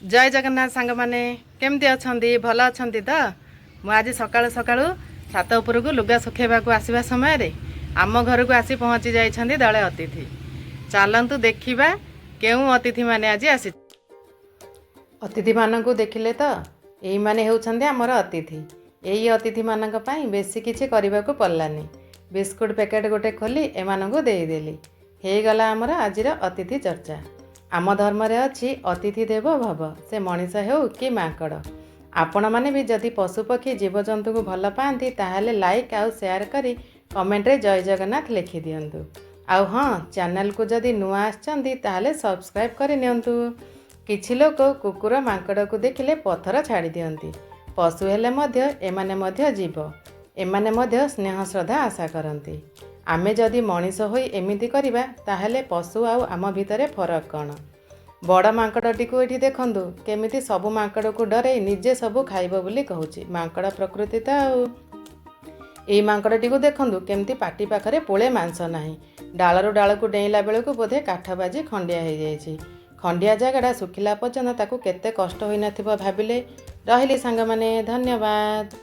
जय जगन्नाथ सांग माने केमती अछंती भल अछंती तो मु आज सकाळु सकाळु छात उपरकू लुगा सुखेबाकू आसीबा समय रे आम घर को आसी पहुँची जाइछंती दले अतिथि। चलतु देखिबा केउ अतिथि माने आज आसी। अतिथि मानकू देखिले तो एई माने हेउछंती हमर अतिथि। एई अतिथि मानक पई बेसी किछि करिबाकू पल्लानी। बिस्कुट पैकेट गोटे खोली एमानकू देइदेली। हे गला हमर आजिर अतिथि चर्चा। आम धर्म रे अछि अतिथि देव भव से मनीष हेउ कि माकड़। आपण माने भी जदि पशुपक्षी जीवजंतु को भल पाती ताहले लाइक आउ शेयर करी कमेंट रे जय जगन्नाथ लिखि दियंतु। आउ हाँ चैनल को जदि नुआ आछंती ताहले सब्सक्राइब करि नियंतु। किछि लोक कुकुर माकड़ को देखिले पत्थर छाड़ी दियंती। पशु हेले मध्य एमाने मध्य जीव एमाने मध्य स्नेह श्रद्धा आशा करती। आमे जदि मनीष होई एमिति करिबा ताहले पशु आउ आम भितरे फरक कौन। बड़ माकड़टी को एठी देखंतु केमिति सबु माकड़ को डरे निजे सबु खाइबो बोली कहूची। माकड़ प्रकृति तो आउ एई माकड़टी को देखंतु केमिति पाटी पाखरे पोळे मांस नाही। डालरू डाल को डेइला बेलकू बोधे काठ बाजी खंडिया हो जाइछि। खंडिया जगड़ा सुखिला पर्यंत ताकू केते कष्ट होई नथिबो भाबिले। रहिली सांग माने धन्यवाद।